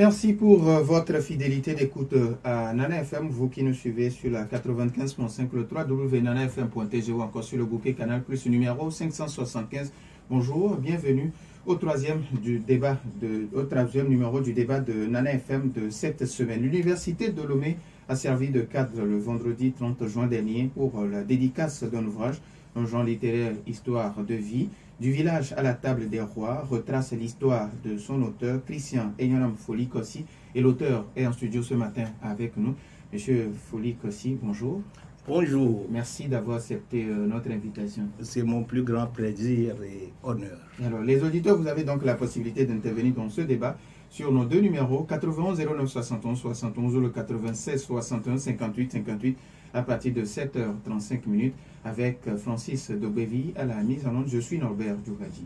Merci pour votre fidélité d'écoute à Nana FM, vous qui nous suivez sur la 95.5, le www.nanafm.tg ou encore sur le bouquet Canal Plus numéro 575. Bonjour, bienvenue au troisième numéro du débat de Nana FM de cette semaine. L'Université de Lomé a servi de cadre le vendredi 30 juin dernier pour la dédicace d'un ouvrage, un genre littéraire Histoire de vie, du village à la table des rois, retrace l'histoire de son auteur, Christian Enionam Foli Kossi, et l'auteur est en studio ce matin avec nous. Monsieur Foli Kossi, bonjour. Bonjour. Merci d'avoir accepté notre invitation. C'est mon plus grand plaisir et honneur. Alors, les auditeurs, vous avez donc la possibilité d'intervenir dans ce débat sur nos deux numéros, 91 09 71 71 ou le 96 61 58 58 à partir de 7h35 minutes avec Francis Dobévi à la mise en onde. Je suis Norbert Djoubadji.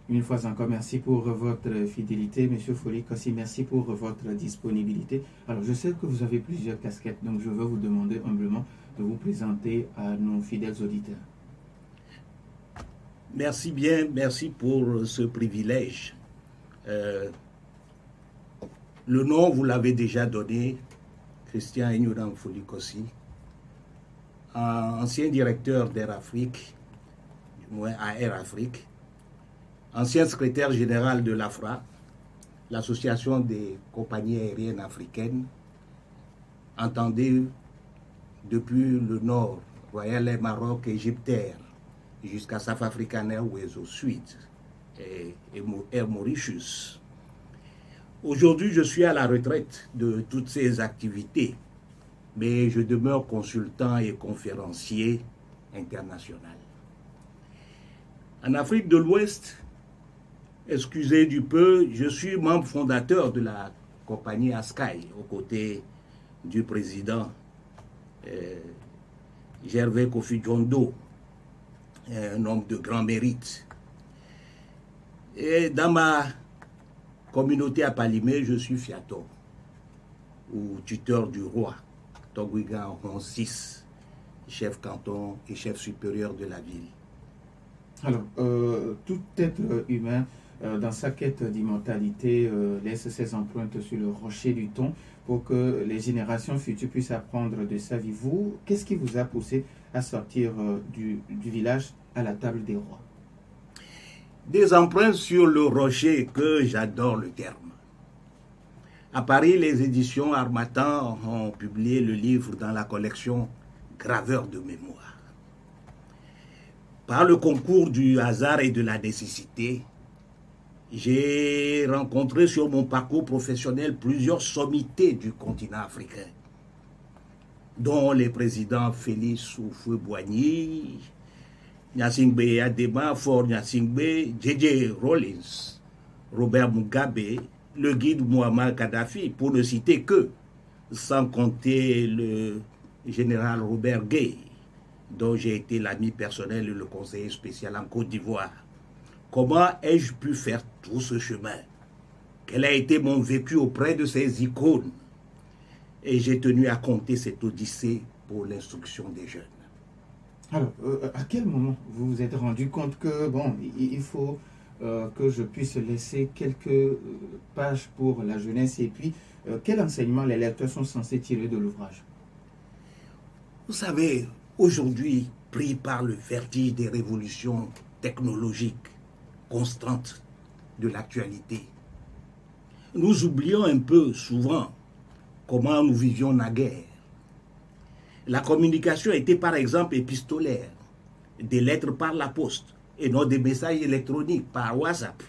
Une fois encore, merci pour votre fidélité, Monsieur Foli Kossi, merci pour votre disponibilité. Alors, je sais que vous avez plusieurs casquettes, donc je veux vous demander humblement de vous présenter à nos fidèles auditeurs. Merci bien, merci pour ce privilège. Le nom, vous l'avez déjà donné, Christian Enionam Foli Kossi, ancien directeur d'Air Afrique, du moins à Air Afrique, ancien secrétaire général de l'AFRA, l'Association des compagnies aériennes africaines, entendez depuis le nord, Royal Air Maroc, Égypte Air, jusqu'à South African Airways au sud, et Air Mauritius. Aujourd'hui, je suis à la retraite de toutes ces activités, mais je demeure consultant et conférencier international. En Afrique de l'Ouest, excusez du peu, je suis membre fondateur de la compagnie Askai, aux côtés du président Gervais Kofi Djondo, un homme de grand mérite. Et dans ma communauté à Palimé, je suis fiato, ou tuteur du roi, Togwigan Honsis, chef canton et chef supérieur de la ville. Alors, tout être humain, dans sa quête d'immortalité, laisse ses empreintes sur le rocher du Thon pour que les générations futures puissent apprendre de sa vie. Vous, qu'est-ce qui vous a poussé à sortir du village à la table des rois? Des empreintes sur le rocher, que j'adore le terme. À Paris, les éditions Harmattan ont publié le livre dans la collection Graveurs de mémoire. Par le concours du hasard et de la nécessité, j'ai rencontré sur mon parcours professionnel plusieurs sommités du continent africain, dont les présidents Félix Houphouët-Boigny, Gnassingbé Adema, Faure Gnassingbé, J.J. Rawlings, Robert Mugabe, le guide Muammar Kadhafi, pour ne citer que, sans compter le général Robert Gueye, dont j'ai été l'ami personnel et le conseiller spécial en Côte d'Ivoire. Comment ai-je pu faire tout ce chemin? Quel a été mon vécu auprès de ces icônes? Et j'ai tenu à compter cette odyssée pour l'instruction des jeunes. Alors, à quel moment vous vous êtes rendu compte que, bon, il faut que je puisse laisser quelques pages pour la jeunesse, et puis, quel enseignement les lecteurs sont censés tirer de l'ouvrage? Vous savez, aujourd'hui, pris par le vertige des révolutions technologiques constantes de l'actualité, nous oublions un peu souvent comment nous vivions naguère. La communication était par exemple épistolaire, des lettres par la poste et non des messages électroniques par WhatsApp.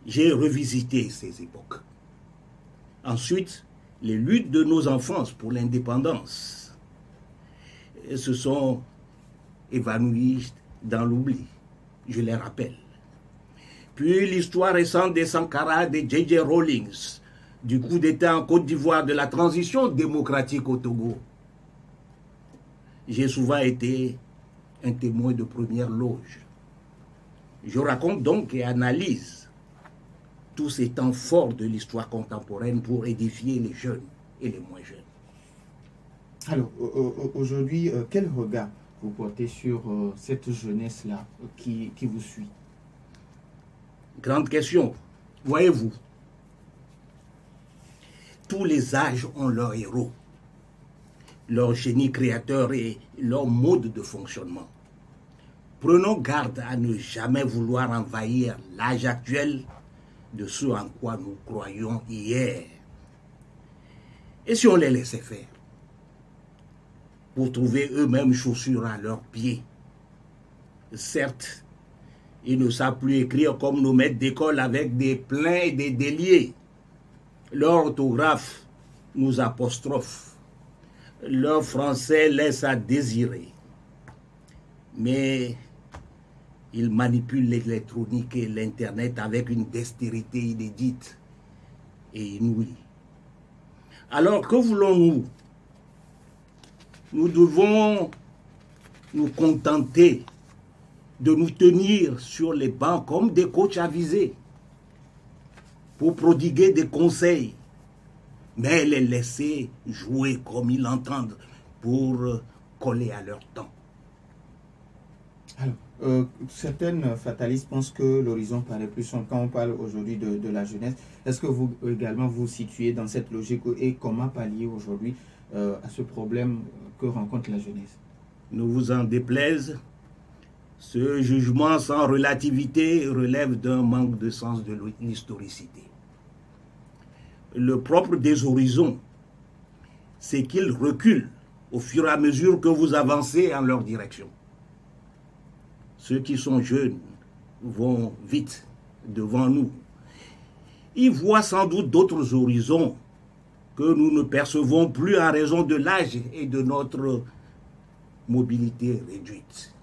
J'ai revisité ces époques. Ensuite, les luttes de nos enfances pour l'indépendance se sont évanouies dans l'oubli, je les rappelle. Puis l'histoire récente des Sankara, des J.J. Rawlings, du coup d'État en Côte d'Ivoire, de la transition démocratique au Togo. J'ai souvent été un témoin de première loge. Je raconte donc et analyse tous ces temps forts de l'histoire contemporaine pour édifier les jeunes et les moins jeunes. Alors, aujourd'hui, quel regard vous portez sur cette jeunesse-là qui vous suit? Grande question. Voyez-vous, tous les âges ont leur héros, leur génie créateur et leur mode de fonctionnement. Prenons garde à ne jamais vouloir envahir l'âge actuel de ce en quoi nous croyions hier. Et si on les laissait faire, pour trouver eux-mêmes chaussures à leurs pieds? Certes, ils ne savent plus écrire comme nos maîtres d'école avec des pleins et des déliés. Leur orthographe nous apostrophe. Leur français laisse à désirer. Mais ils manipulent l'électronique et l'Internet avec une dextérité inédite et inouïe. Alors, que voulons-nous? Nous devons nous contenter de nous tenir sur les bancs comme des coachs avisés pour prodiguer des conseils, mais les laisser jouer comme ils l'entendent pour coller à leur temps. Alors, certaines fatalistes pensent que l'horizon paraît plus sombre quand on parle aujourd'hui de la jeunesse. Est-ce que vous également vous situez dans cette logique et comment pallier aujourd'hui à ce problème que rencontre la jeunesse? Ne vous en déplaise, ce jugement sans relativité relève d'un manque de sens de l'historicité. Le propre des horizons, c'est qu'ils reculent au fur et à mesure que vous avancez en leur direction. Ceux qui sont jeunes vont vite devant nous. Ils voient sans doute d'autres horizons que nous ne percevons plus en raison de l'âge et de notre mobilité réduite.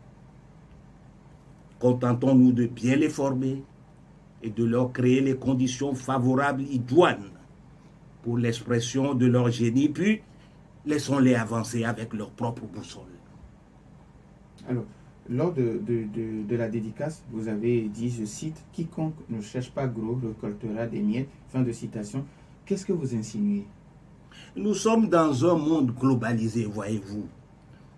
Contentons-nous de bien les former et de leur créer les conditions favorables idoines pour l'expression de leur génie, puis laissons-les avancer avec leur propre boussole. Alors, lors de la dédicace, vous avez dit, je cite, « Quiconque ne cherche pas gros récoltera des miettes ». Fin de citation. Qu'est-ce que vous insinuez? Nous sommes dans un monde globalisé, voyez-vous,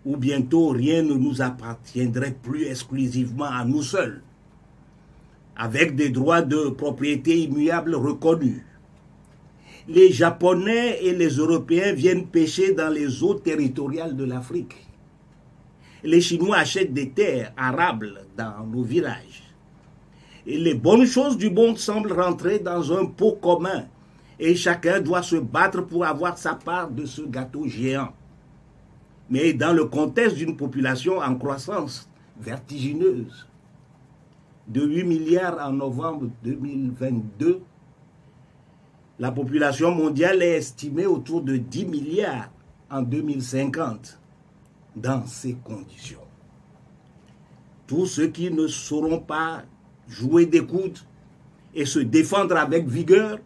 où bientôt rien ne nous appartiendrait plus exclusivement à nous seuls, avec des droits de propriété immuables reconnus. Les Japonais et les Européens viennent pêcher dans les eaux territoriales de l'Afrique. Les Chinois achètent des terres arables dans nos villages. Et les bonnes choses du monde semblent rentrer dans un pot commun. Et chacun doit se battre pour avoir sa part de ce gâteau géant. Mais dans le contexte d'une population en croissance vertigineuse, de 8 milliards en novembre 2022, la population mondiale est estimée autour de 10 milliards en 2050. Dans ces conditions, tous ceux qui ne sauront pas jouer des coudes et se défendre avec vigueur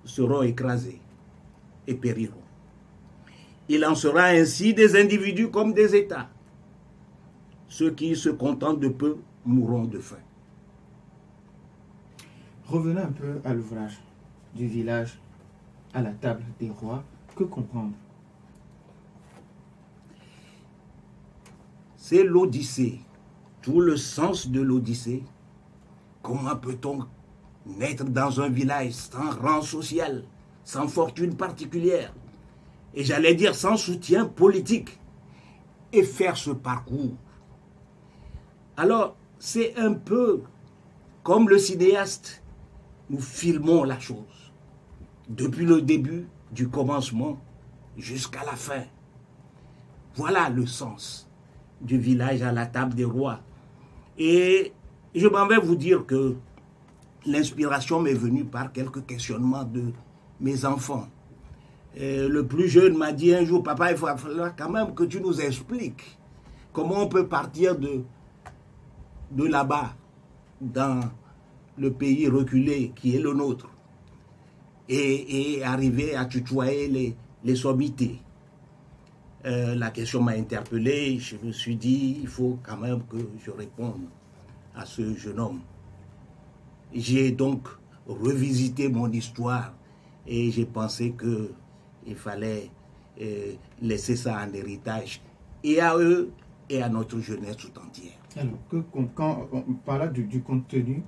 seront écrasés et périront. Il en sera ainsi des individus comme des États. Ceux qui se contentent de peu mourront de faim. Revenons un peu à l'ouvrage du village à la table des rois. Que comprendre? C'est l'Odyssée, tout le sens de l'Odyssée. Comment peut-on naître dans un village sans rang social, sans fortune particulière, et j'allais dire sans soutien politique, et faire ce parcours? Alors, c'est un peu comme le cinéaste, nous filmons la chose, depuis le début, du commencement, jusqu'à la fin. Voilà le sens du village à la table des rois. Et je m'en vais vous dire que l'inspiration m'est venue par quelques questionnements de mes enfants. Le plus jeune m'a dit un jour, papa, il va falloir quand même que tu nous expliques comment on peut partir de là-bas, dans le pays reculé qui est le nôtre, et arriver à tutoyer les sommités. La question m'a interpellé, je me suis dit, il faut quand même que je réponde à ce jeune homme. J'ai donc revisité mon histoire et j'ai pensé qu'il fallait laisser ça en héritage, et à eux et à notre jeunesse tout entière. Alors, quand on parle du contenu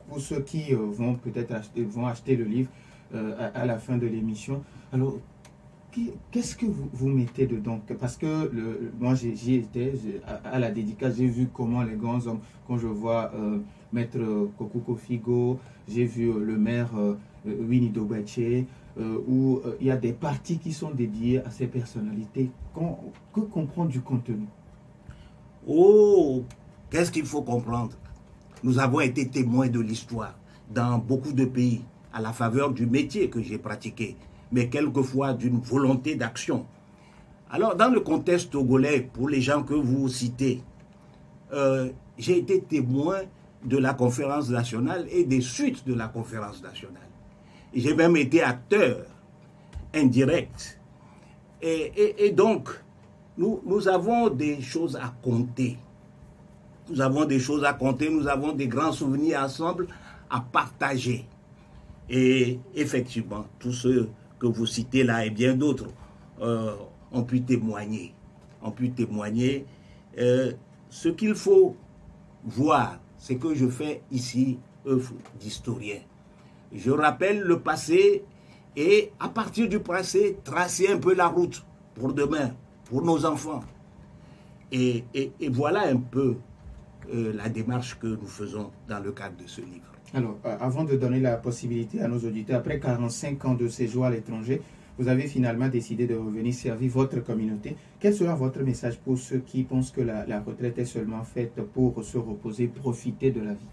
pour ceux qui vont peut-être acheter le livre à la fin de l'émission. Alors, qu'est-ce que vous mettez dedans? Parce que moi, j'y étais à la dédicace, j'ai vu comment les grands hommes, quand je vois Maître Kokouko Figo, j'ai vu le maire Winnie Dobache, où il y a des parties qui sont dédiées à ces personnalités. Que comprendre du contenu? Oh, qu'est-ce qu'il faut comprendre? Nous avons été témoins de l'histoire dans beaucoup de pays, à la faveur du métier que j'ai pratiqué, mais quelquefois d'une volonté d'action. Alors, dans le contexte togolais, pour les gens que vous citez, j'ai été témoin de la conférence nationale et des suites de la conférence nationale. J'ai même été acteur indirect. Et donc, nous avons des choses à compter. Nous avons des choses à compter, nous avons des grands souvenirs ensemble à partager. Et effectivement, tous ceux que vous citez là et bien d'autres ont pu témoigner. Ce qu'il faut voir, c'est que je fais ici œuvre d'historien. Je rappelle le passé et à partir du passé, tracer un peu la route pour demain, pour nos enfants. Et voilà un peu la démarche que nous faisons dans le cadre de ce livre. Alors, avant de donner la possibilité à nos auditeurs, après 45 ans de séjour à l'étranger, vous avez finalement décidé de revenir servir votre communauté. Quel sera votre message pour ceux qui pensent que la retraite est seulement faite pour se reposer, profiter de la vie?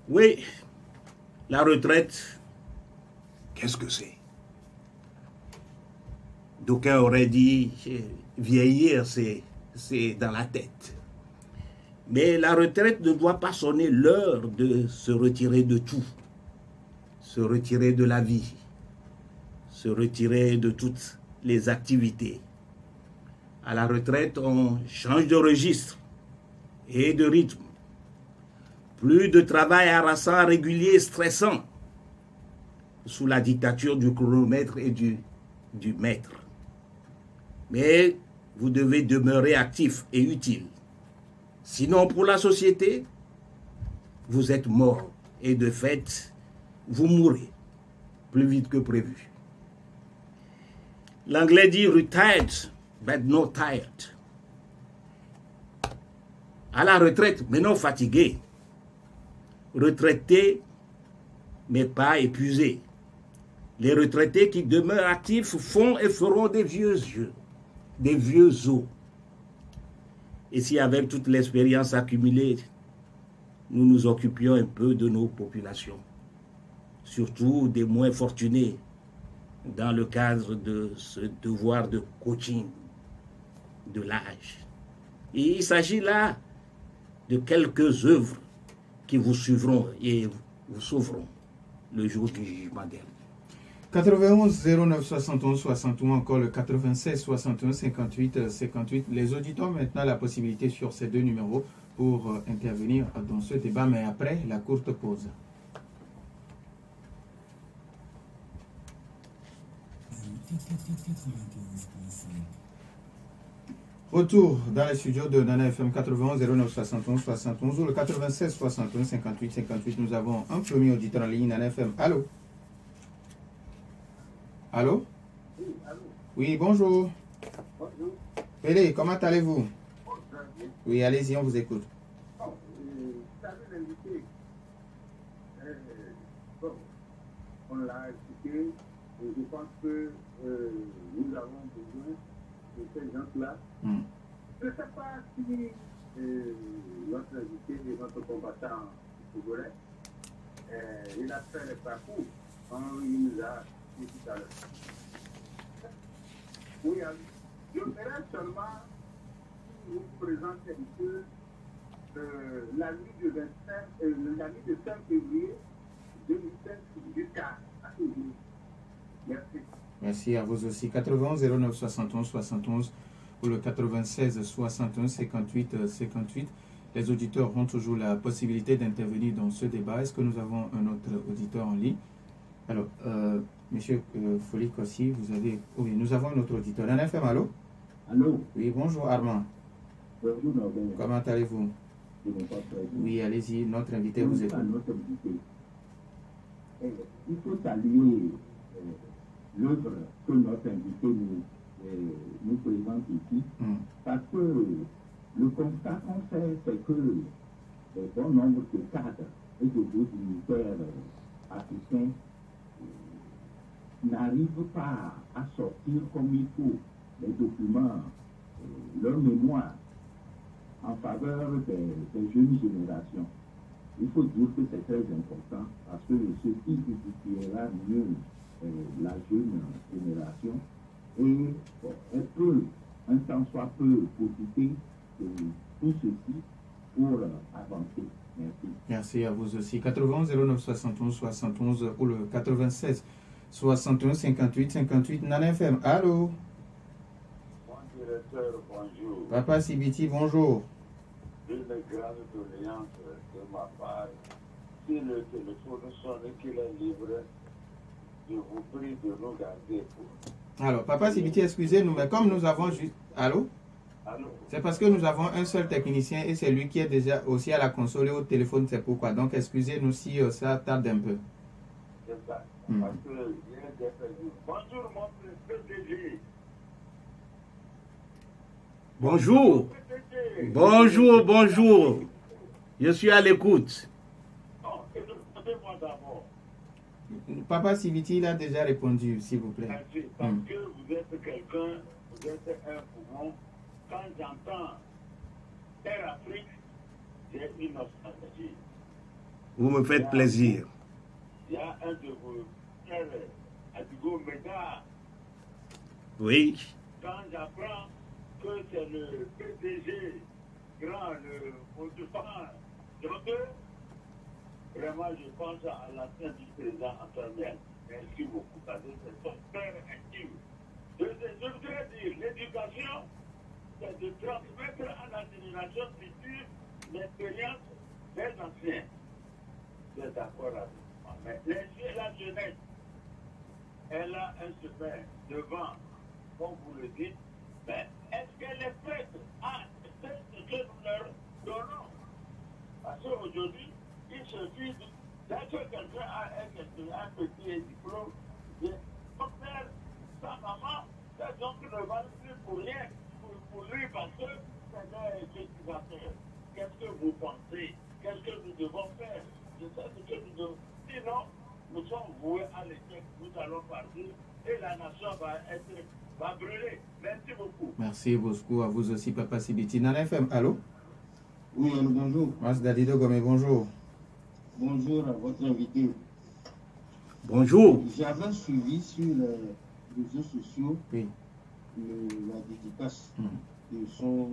Oui, la retraite, qu'est-ce que c'est? D'aucuns auraient dit, vieillir, c'est dans la tête. Mais la retraite ne doit pas sonner l'heure de se retirer de tout, se retirer de la vie, se retirer de toutes les activités. À la retraite, on change de registre et de rythme. Plus de travail harassant, régulier, stressant, sous la dictature du chronomètre et du maître. Mais vous devez demeurer actif et utile. Sinon, pour la société, vous êtes mort. Et de fait, vous mourrez plus vite que prévu. L'anglais dit « retired, but not tired ». À la retraite, mais non fatigué. Retraités, mais pas épuisés. Les retraités qui demeurent actifs font et feront des vieux yeux, des vieux os. Et si avec toute l'expérience accumulée, nous nous occupions un peu de nos populations, surtout des moins fortunés, dans le cadre de ce devoir de coaching de l'âge. Et il s'agit là de quelques œuvres qui vous suivront et vous sauveront le jour du jugement dernier. 91 09 71 61, encore le 96 61 58 58. Les auditeurs ont maintenant la possibilité sur ces deux numéros pour intervenir dans ce débat, mais après la courte pause. Retour dans les studios de Nana FM 91 09 71 71 ou le 96 61 58 58. Nous avons un premier auditeur en ligne, Nana FM. Allô? Allô? Oui, allô? Oui, bonjour. Bonjour. Pélé, comment allez-vous? Très bien. Oui, allez-y, on vous écoute. Bon, vous avez l'invité. Bon, on l'a expliqué. Et je pense que nous avons besoin de ces gens-là. Je ne sais pas si notre invité et notre combattant togolais, il a fait le parcours quand il nous a dit tout à l'heure. Oui, je voudrais seulement vous présenter un peu la nuit de 5 février 2007 jusqu'à aujourd'hui. Merci. Merci à vous aussi. 91 09 71 71 ou le 96 61 58 58. Les auditeurs ont toujours la possibilité d'intervenir dans ce débat. Est-ce que nous avons un autre auditeur en ligne? Alors, monsieur Folik aussi, vous avez... Oui, nous avons un autre auditeur. Un FM, allô? Allô? Oui, bonjour Armand. Bonjour, Norbert. Comment allez-vous? de ne pas présent. Oui, allez-y, notre invité vous écoute. Notre invité. Il faut saluer l'œuvre que notre invité nous présente ici, parce que le constat qu'on fait, c'est que bon nombre de cadres et de militaires africains n'arrivent pas à sortir comme il faut les documents, leur mémoire en faveur des jeunes générations. Il faut dire que c'est très important parce que ce qui édifiera mieux la jeune génération et bon, elle peut, un temps soit peu, profiter de tout ceci pour avancer. Merci. Merci à vous aussi. 80 09 71 71 ou le 96 61 58 58 Nana FM. Allô? Mon directeur, bonjour. Papa Sibiti, bonjour. Une grande doléance de ma part. Si le téléphone sonne qu'il est libre, je vous prie de nous garder pour. Alors, Papa Sibiti, excusez-nous, mais comme nous avons juste... Allô? Allô? C'est parce que nous avons un seul technicien et c'est lui qui est déjà aussi à la console et au téléphone, c'est pourquoi. Donc, excusez-nous si ça tarde un peu. C'est ça. Parce que il y a des personnes. Bonjour, mon PDG. Bonjour. Bonjour, bonjour. Je suis à l'écoute. Non, écoutez-moi d'abord. Papa Sibiti, il a déjà répondu, s'il vous plaît. Merci, parce que vous êtes quelqu'un, vous êtes un poumon. Quand j'entends Air Afrique, j'ai une nostalgie. Vous me faites plaisir. Il y a un de vos frères, Adigo Meda. Oui. Quand j'apprends que c'est le PDG, grand, le Moutoufa, vraiment, je pense à l'ancien vice-président Antoine Miel. Merci beaucoup, parce que c'est son père intime. Je voudrais dire, l'éducation, c'est de transmettre à la génération future l'expérience des anciens. Je suis d'accord avec moi. Mais la jeunesse, elle a un chemin devant, comme vous le dites, mais est-ce qu'elle est prête à faire ce que nous leur donnons? Parce qu'aujourd'hui, il suffit d'être quelqu'un à un petit diplôme, son père, sa maman, ces gens qui ne valent plus pour rien, pour lui, parce que c'est un cultivateur. Qu'est-ce que vous pensez? Qu'est-ce que nous devons faire? C'est ça ce que nous devons. Sinon, nous sommes voués à l'échec. Nous allons partir et la nation va brûler. Merci beaucoup. Merci beaucoup à vous aussi, Papa Sibiti. Nana FM, allô? Oui, allô, bonjour. Mas Dadido Gomé, bonjour. Bonjour à votre invité. Bonjour. J'avais suivi sur les réseaux sociaux Oui. la dédicace de son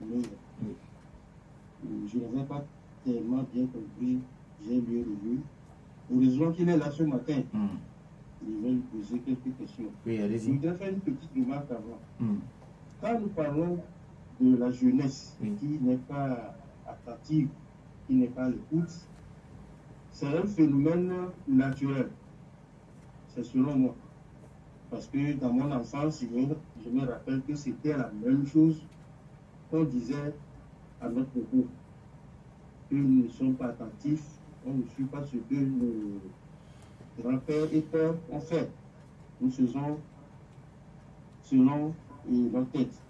œuvre. Je n'avais pas tellement bien compris, j'ai mieux revu. Heureusement qu'il est là ce matin. Je vais lui poser quelques questions. Oui, Je allez-y. voudrais faire une petite remarque avant. Quand nous parlons de la jeunesse qui n'est pas attractive, qui n'est pas à l'écoute, c'est un phénomène naturel. C'est selon moi. Parce que dans mon enfance, je me rappelle que c'était la même chose qu'on disait à notre propos. Que nous ne sommes pas attentifs, on ne suit pas ce que nos grands-pères et pères ont fait. Nous faisons selon leur tête.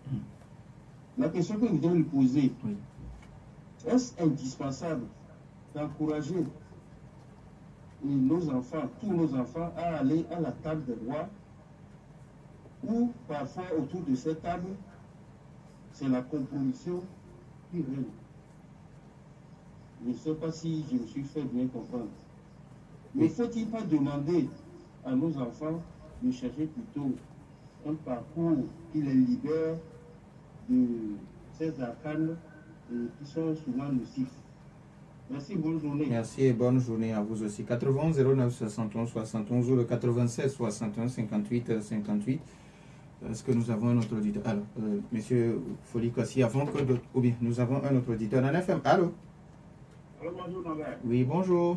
La question que nous devons lui poser, est-ce indispensable d'encourager nos enfants, tous nos enfants, à aller à la table des rois, ou parfois autour de cette table, c'est la compromission qui règne? Je ne sais pas si je me suis fait bien comprendre. Mais faut-il pas demander à nos enfants de chercher plutôt un parcours qui les libère de ces arcanes qui sont souvent nocifs? Merci, bonne journée. Merci et bonne journée à vous aussi. 80 09 71 71 ou le 96 61 58 58. Est-ce que nous avons un autre auditeur? Alors, monsieur Folikossi, avant que d'autres... Ou bien, nous avons un autre auditeur en FM. Allô? Alors, bonjour, Norbert. Oui, bonjour.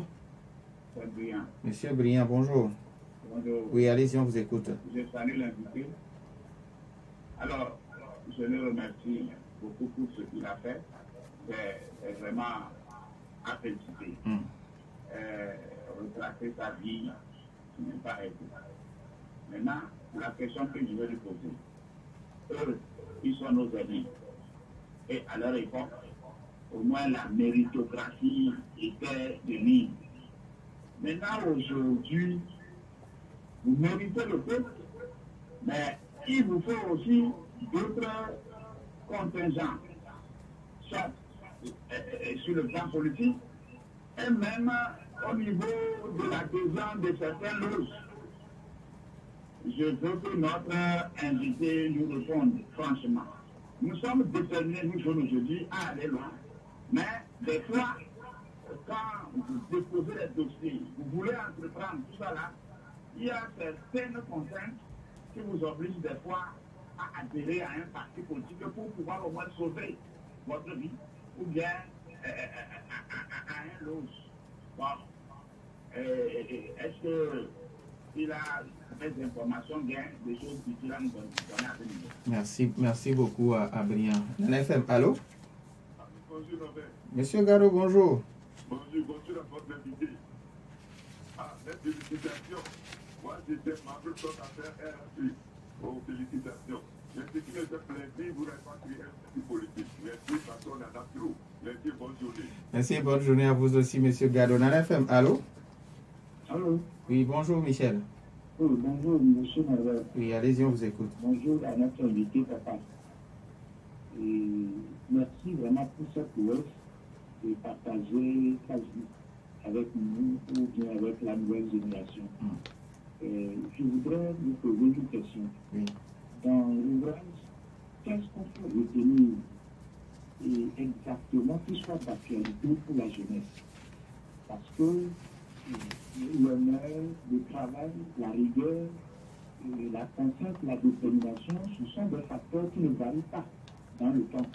C'est Briand. Monsieur Briand, bonjour. Bonjour. Oui, allez-y, on vous écoute. Je salue l'invité. Alors, je le remercie beaucoup pour ce qu'il a fait. c'est vraiment à féliciter. Retracer sa vie, ce n'est pas aidé. Maintenant, la question que je vais lui poser, eux, ils sont nos amis. Et à leur époque, au moins la méritocratie était de mise. Maintenant, aujourd'hui, vous méritez le peuple, mais il vous faut aussi d'autres contingents, soit sur le plan politique, et même au niveau de l'adhésion de certaines loges. Je veux que notre invité nous réponde franchement. Nous sommes déterminés, nous jeunes aujourd'hui, à aller loin. Mais des fois, quand vous déposez les dossiers, vous voulez entreprendre tout ça là, il y a certaines contraintes qui vous obligent des fois à adhérer à un parti politique pour pouvoir au moins sauver votre vie ou bien à un loge. Bon, est-ce qu'il a des informations bien, des choses utiles à nous donner à ce niveau? Merci beaucoup à Brian. NFM, allô? Bonjour Robert. Monsieur Garo, bonjour. Bonjour à votre invité. Les félicitations. Moi, j'étais membre de l'affaire RFI. Oh, félicitations. Mais ce qui me fait plaisir, vous répatriez un petit politique. Merci, parce qu'on en a trop. Merci, bonne journée. Merci, bonne journée à vous aussi, monsieur Garo. NFM, allô? Allô? Oui, bonjour Michel. Oui, bonjour, monsieur Norbert. Oui, allez-y, on vous écoute. Bonjour à notre invité, papa. Et merci vraiment pour cette ouest de partager sa vie avec nous ou bien avec la nouvelle génération. Je voudrais vous poser une question. Oui. Dans l'ouvrage, qu'est-ce qu'on peut retenir exactement qui soit d'actualité pour la jeunesse? Parce que l'honneur, le travail, la rigueur, la conscience, la détermination, ce sont des facteurs qui ne varient pas dans le temps.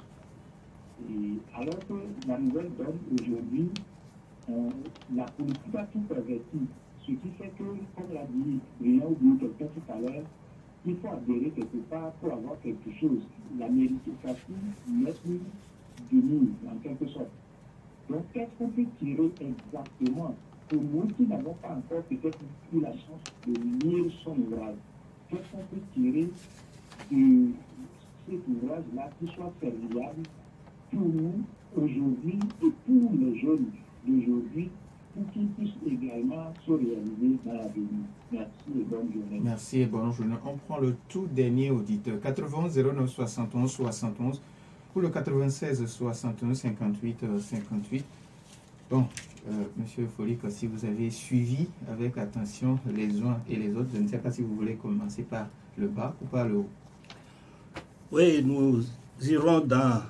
Et alors que la nouvelle donne aujourd'hui, la politique a tout perverti. Ce qui fait que, comme l'a dit Brian ou quelqu'un tout à l'heure, il faut adhérer quelque part pour avoir quelque chose. La méritocratie n'est plus de nous, en quelque sorte. Donc, qu'est-ce qu'on peut tirer exactement pour nous qui n'avons pas encore peut-être eu la chance de lire son ouvrage? Qu'est-ce qu'on peut tirer de cet ouvrage-là qui soit serviable pour nous aujourd'hui et pour les jeunes d'aujourd'hui, pour qu'ils puissent également se réaliser dans l'avenir? Merci et bonne journée. Merci et bonne journée. On prend le tout dernier auditeur. 91 09 71 71 ou le 96 61 58 58. Bon, monsieur Folik, si vous avez suivi avec attention les uns et les autres, je ne sais pas si vous voulez commencer par le bas ou par le haut. Oui, nous irons dans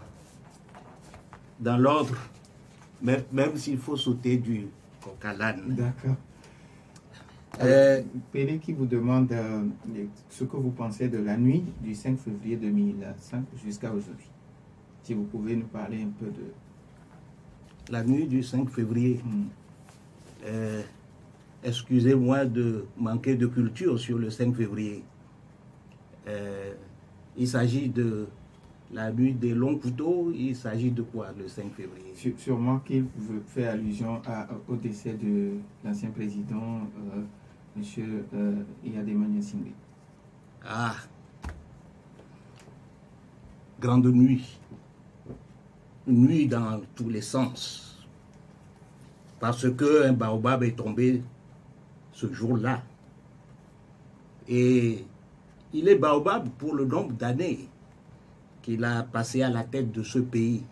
l'ordre, même s'il faut sauter du coq à l'âne. D'accord. Pélé qui vous demande ce que vous pensez de la nuit du 5 février 2005 jusqu'à aujourd'hui. Si vous pouvez nous parler un peu de... La nuit du 5 février. Excusez-moi de manquer de culture sur le 5 février. Il s'agit de la nuit des longs couteaux. Il s'agit de quoi le 5 février? Sûrement qu'il fait allusion au décès de l'ancien président, M. Iyadémane Singbe. Ah, grande nuit. Nuit dans tous les sens. Parce qu'un baobab est tombé ce jour-là. Et il est baobab pour le nombre d'années qu'il a passé à la tête de ce pays.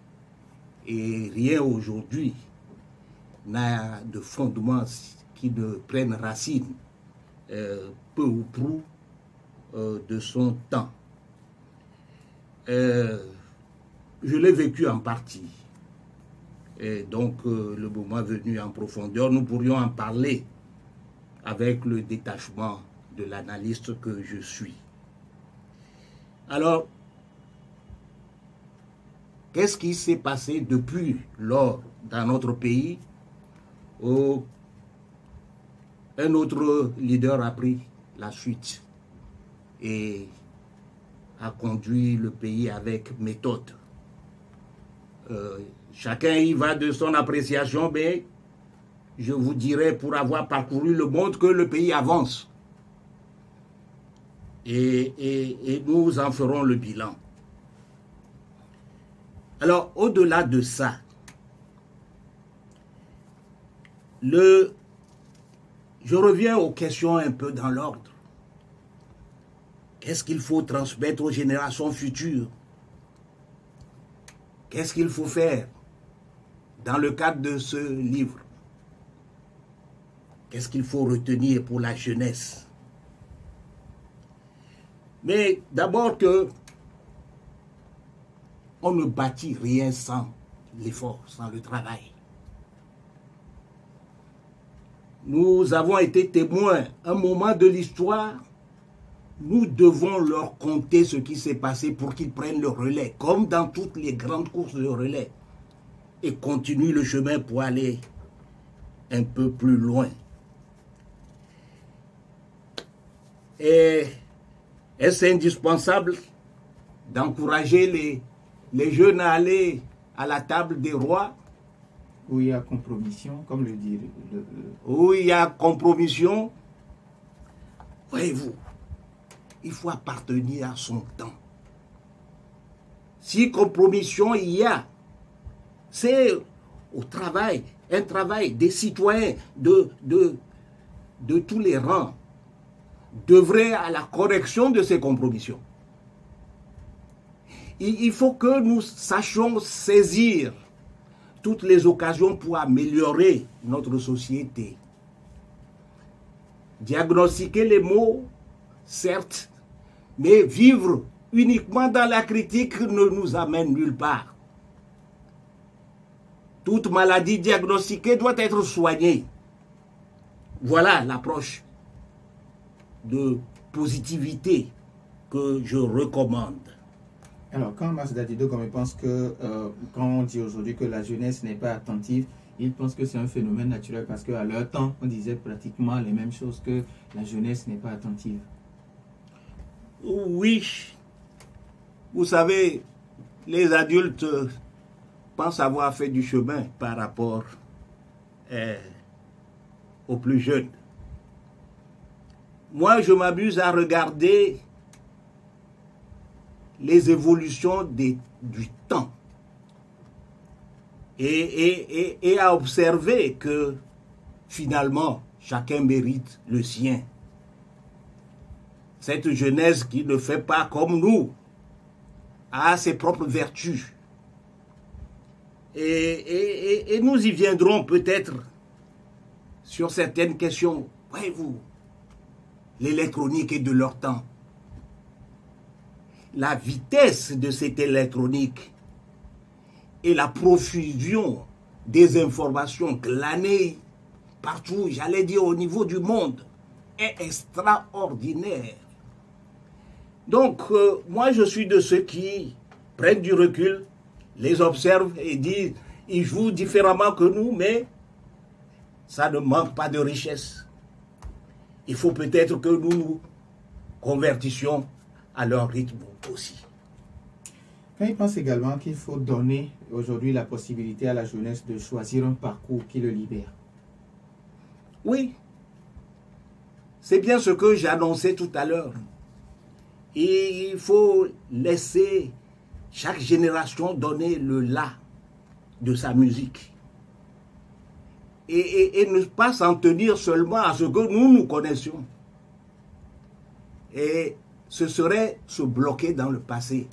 Et rien aujourd'hui n'a de fondement qui ne prenne racine, peu ou prou, de son temps. Je l'ai vécu en partie. Et donc, le moment venu en profondeur, nous pourrions en parler avec le détachement de l'analyste que je suis. Alors, qu'est-ce qui s'est passé depuis lors dans notre pays où un autre leader a pris la suite et a conduit le pays avec méthode? chacun y va de son appréciation, mais je vous dirais, pour avoir parcouru le monde, que le pays avance. Et nous en ferons le bilan. Alors, au-delà de ça, je reviens aux questions un peu dans l'ordre. Qu'est-ce qu'il faut transmettre aux générations futures? Qu'est-ce qu'il faut faire dans le cadre de ce livre? Qu'est-ce qu'il faut retenir pour la jeunesse? Mais d'abord que on ne bâtit rien sans l'effort, sans le travail. Nous avons été témoins à un moment de l'histoire. Nous devons leur conter ce qui s'est passé pour qu'ils prennent le relais, comme dans toutes les grandes courses de relais, et continuent le chemin pour aller un peu plus loin. Et est-ce indispensable d'encourager les jeunes à aller à la table des rois? Où il y a compromission, comme le dit Où il y a compromission. Voyez-vous, il faut appartenir à son temps. Si compromission il y a, c'est au travail, un travail des citoyens de tous les rangs d'œuvrer à la correction de ces compromissions. Il faut que nous sachions saisir toutes les occasions pour améliorer notre société. Diagnostiquer les maux, certes, mais vivre uniquement dans la critique ne nous amène nulle part. Toute maladie diagnostiquée doit être soignée. Voilà l'approche de positivité que je recommande. Alors, quand Masda Dido pense que quand on dit aujourd'hui que la jeunesse n'est pas attentive, il pense que c'est un phénomène naturel parce qu'à leur temps, on disait pratiquement les mêmes choses, que la jeunesse n'est pas attentive. Oui. Vous savez, les adultes pensent avoir fait du chemin par rapport aux plus jeunes. Moi, je m'amuse à regarder les évolutions du temps et à observer que finalement, chacun mérite le sien. Cette jeunesse qui ne fait pas comme nous a ses propres vertus. Et nous y viendrons peut-être sur certaines questions. Voyez-vous, l'électronique est de leur temps. La vitesse de cette électronique et la profusion des informations glanées partout, j'allais dire au niveau du monde, est extraordinaire. Donc, moi je suis de ceux qui prennent du recul, les observent et disent, ils jouent différemment que nous, mais ça ne manque pas de richesse. Il faut peut-être que nous nous convertissions à leur rythme aussi. Quand il pense également qu'il faut donner aujourd'hui la possibilité à la jeunesse de choisir un parcours qui le libère. Oui, c'est bien ce que j'annonçais tout à l'heure. Il faut laisser chaque génération donner le la de sa musique. Et ne pas s'en tenir seulement à ce que nous connaissions. Et ce serait se bloquer dans le passé.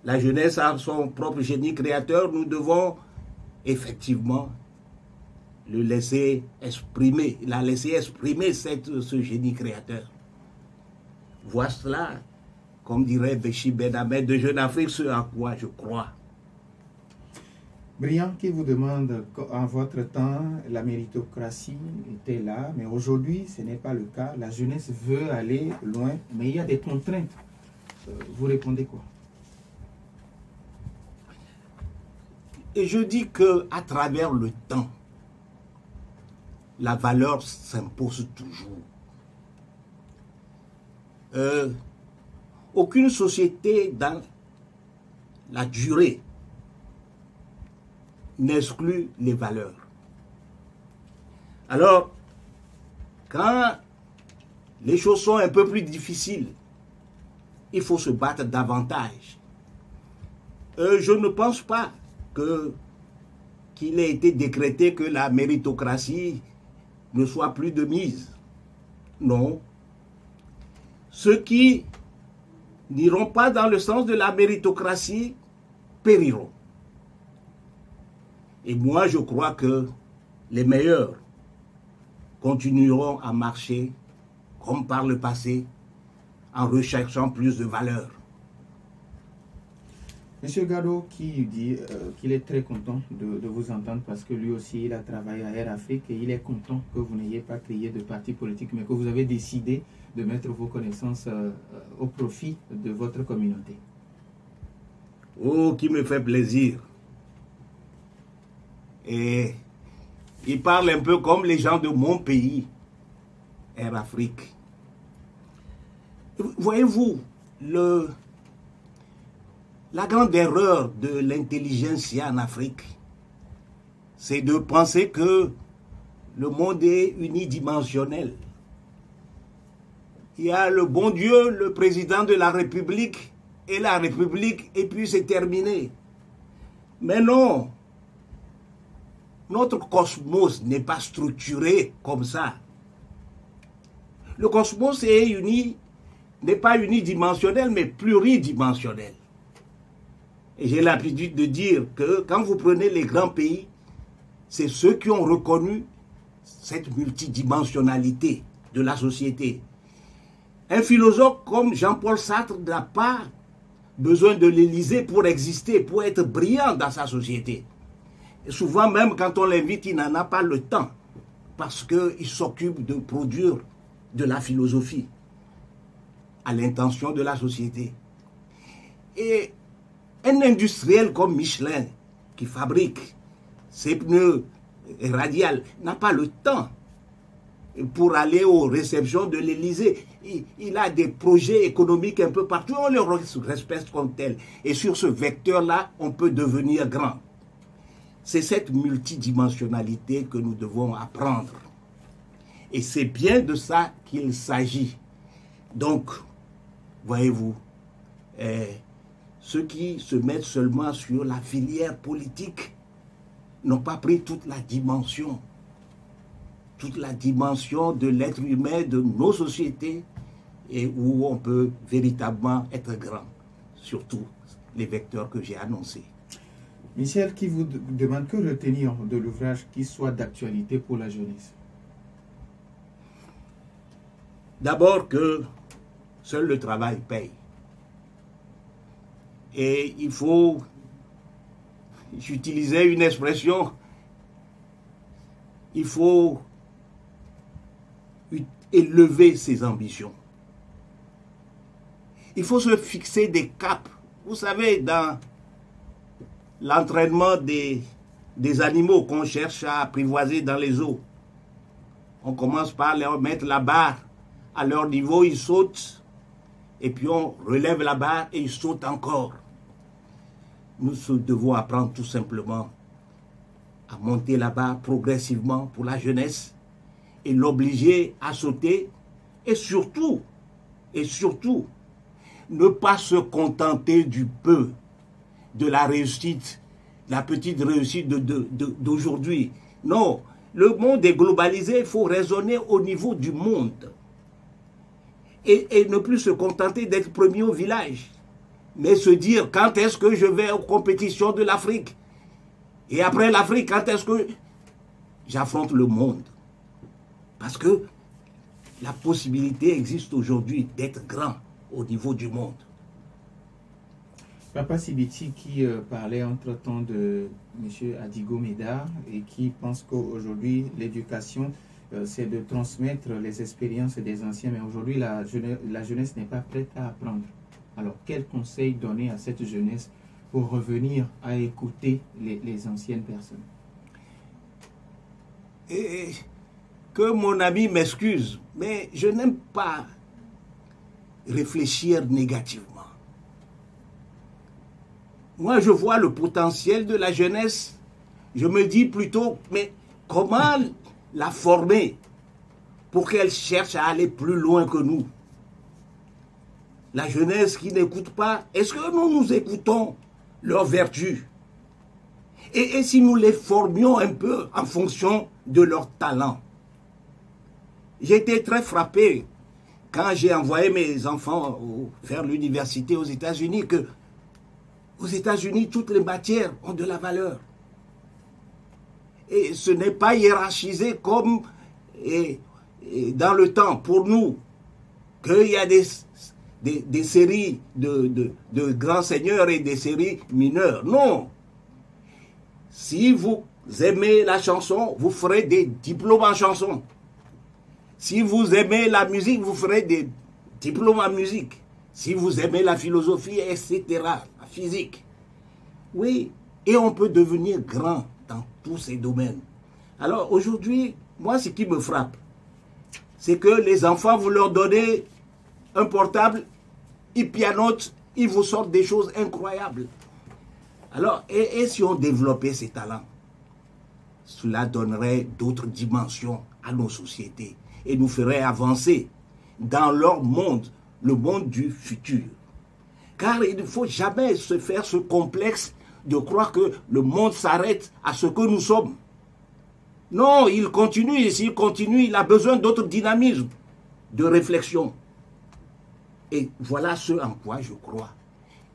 La jeunesse a son propre génie créateur. Nous devons effectivement le laisser exprimer, la laisser exprimer ce génie créateur. Voilà cela, comme dirait Béchi Ben Ahmed de Jeune Afrique, ce à quoi je crois. Brian qui vous demande, en votre temps, la méritocratie était là, mais aujourd'hui, ce n'est pas le cas. La jeunesse veut aller loin, mais il y a des contraintes. Vous répondez quoi? Et je dis qu'à travers le temps, la valeur s'impose toujours. Aucune société dans la durée n'exclut les valeurs. Alors, quand les choses sont un peu plus difficiles, il faut se battre davantage. Je ne pense pas qu'il ait été décrété que la méritocratie ne soit plus de mise. Non. Ceux qui n'iront pas dans le sens de la méritocratie périront. Et moi, je crois que les meilleurs continueront à marcher comme par le passé en recherchant plus de valeur. Monsieur Gado qui dit qu'il est très content de vous entendre parce que lui aussi il a travaillé à Air Afrique et il est content que vous n'ayez pas créé de parti politique mais que vous avez décidé de mettre vos connaissances au profit de votre communauté. Oh, qui me fait plaisir. Et il parle un peu comme les gens de mon pays, Air Afrique. Voyez-vous, la grande erreur de l'intelligentsia en Afrique, c'est de penser que le monde est unidimensionnel. Il y a le bon Dieu, le président de la République, et la République, et puis c'est terminé. Mais non, notre cosmos n'est pas structuré comme ça. Le cosmos n'est pas unidimensionnel, mais pluridimensionnel. Et j'ai l'habitude de dire que quand vous prenez les grands pays, c'est ceux qui ont reconnu cette multidimensionnalité de la société. Un philosophe comme Jean-Paul Sartre n'a pas besoin de l'Élysée pour exister, pour être brillant dans sa société. Et souvent même quand on l'invite, il n'en a pas le temps parce qu'il s'occupe de produire de la philosophie à l'intention de la société. Et un industriel comme Michelin, qui fabrique ses pneus radiales, n'a pas le temps pour aller aux réceptions de l'Élysée. Il a des projets économiques un peu partout, on le respecte comme tel. Et sur ce vecteur-là, on peut devenir grand. C'est cette multidimensionnalité que nous devons apprendre. Et c'est bien de ça qu'il s'agit. Donc, voyez-vous, ceux qui se mettent seulement sur la filière politique n'ont pas pris toute la dimension de l'être humain, de nos sociétés, et où on peut véritablement être grand, surtout les vecteurs que j'ai annoncés. Michel qui vous demande que retenir de l'ouvrage qui soit d'actualité pour la jeunesse. D'abord que seul le travail paye. Et il faut, j'utilisais une expression, il faut élever ses ambitions. Il faut se fixer des caps. Vous savez, dans l'entraînement des animaux qu'on cherche à apprivoiser dans les eaux, on commence par leur mettre la barre à leur niveau, ils sautent, et puis on relève la barre et ils sautent encore. Nous devons apprendre tout simplement à monter la barre progressivement pour la jeunesse et l'obliger à sauter et surtout, ne pas se contenter du peu, de la réussite, la petite réussite d'aujourd'hui. Non, le monde est globalisé, il faut raisonner au niveau du monde. Et ne plus se contenter d'être premier au village, mais se dire quand est-ce que je vais aux compétitions de l'Afrique. Et après l'Afrique, quand est-ce que j'affronte le monde. Parce que la possibilité existe aujourd'hui d'être grand au niveau du monde. Papa Sibiti qui parlait entre-temps de M. Adigo Médard et qui pense qu'aujourd'hui l'éducation c'est de transmettre les expériences des anciens, mais aujourd'hui la jeunesse n'est pas prête à apprendre. Alors quel conseil donner à cette jeunesse pour revenir à écouter les anciennes personnes? Et que mon ami m'excuse, mais je n'aime pas réfléchir négativement. Moi, je vois le potentiel de la jeunesse, je me dis plutôt, mais comment la former pour qu'elle cherche à aller plus loin que nous? La jeunesse qui n'écoute pas, est-ce que nous écoutons leurs vertus? Et si nous les formions un peu en fonction de leur talent? J'ai été très frappé quand j'ai envoyé mes enfants faire l'université aux États-Unis, que aux États-Unis, toutes les matières ont de la valeur. Et ce n'est pas hiérarchisé comme dans le temps, pour nous, qu'il y a des séries de grands seigneurs et des séries mineures. Non. Si vous aimez la chanson, vous ferez des diplômes en chanson. Si vous aimez la musique, vous ferez des diplômes en musique. Si vous aimez la philosophie, etc., la physique. Oui, et on peut devenir grand dans tous ces domaines. Alors aujourd'hui, moi, ce qui me frappe, c'est que les enfants, vous leur donnez un portable, ils pianotent, ils vous sortent des choses incroyables. Alors, et si on développait ces talents, cela donnerait d'autres dimensions à nos sociétés et nous ferait avancer dans leur monde, le monde du futur. Car il ne faut jamais se faire ce complexe de croire que le monde s'arrête à ce que nous sommes. Non, il continue, et s'il continue, il a besoin d'autres dynamismes, de réflexion. Et voilà ce en quoi je crois.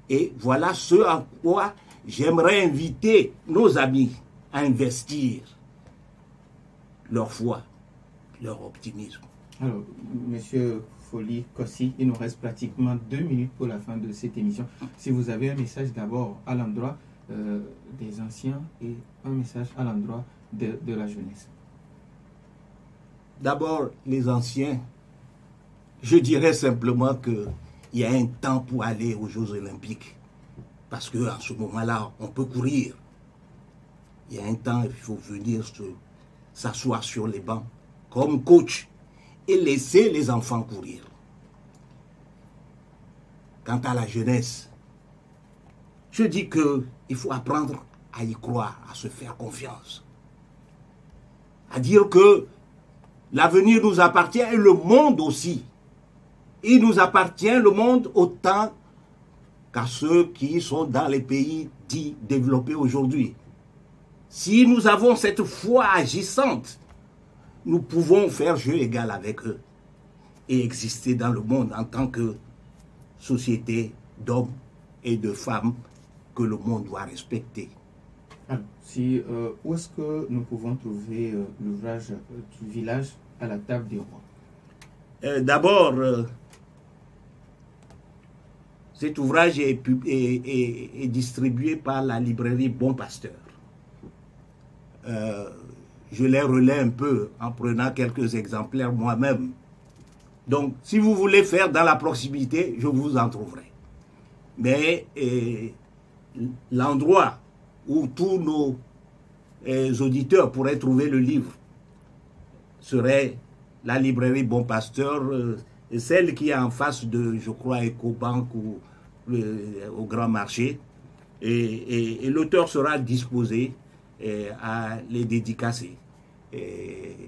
Et voilà ce en quoi j'aimerais inviter nos amis à investir leur foi, leur optimisme. Alors, Monsieur Foli Kossi, il nous reste pratiquement 2 minutes pour la fin de cette émission. Si vous avez un message d'abord à l'endroit des anciens et un message à l'endroit de la jeunesse. D'abord, les anciens, je dirais simplement qu'il y a un temps pour aller aux Jeux Olympiques. Parce qu'en ce moment-là, on peut courir. Il y a un temps, il faut venir s'asseoir sur les bancs comme coach et laisser les enfants courir. Quant à la jeunesse, je dis qu'il faut apprendre à y croire, à se faire confiance. À dire que l'avenir nous appartient et le monde aussi. Il nous appartient, le monde, autant qu'à ceux qui sont dans les pays dits développés aujourd'hui. Si nous avons cette foi agissante, nous pouvons faire jeu égal avec eux et exister dans le monde en tant que société d'hommes et de femmes que le monde doit respecter. Alors, où est-ce que nous pouvons trouver l'ouvrage du village à la table des rois? D'abord, cet ouvrage est distribué par la librairie Bon Pasteur. Je les relais un peu en prenant quelques exemplaires moi-même. Donc, si vous voulez faire dans la proximité, je vous en trouverai. Mais l'endroit où tous nos auditeurs pourraient trouver le livre serait la librairie Bon Pasteur, celle qui est en face de, je crois, Ecobank ou au Grand Marché. Et l'auteur sera disposé à les dédicacer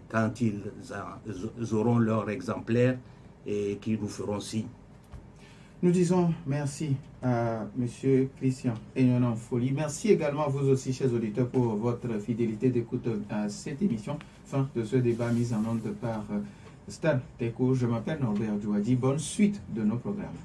quand ils auront leur exemplaire et qu'ils nous feront signe. Nous disons merci à M. Christian Aignan Foli. Merci également à vous aussi, chers auditeurs, pour votre fidélité d'écoute à cette émission. Fin de ce débat mis en onde par Stan Teko. Je m'appelle Norbert Douadi. Bonne suite de nos programmes.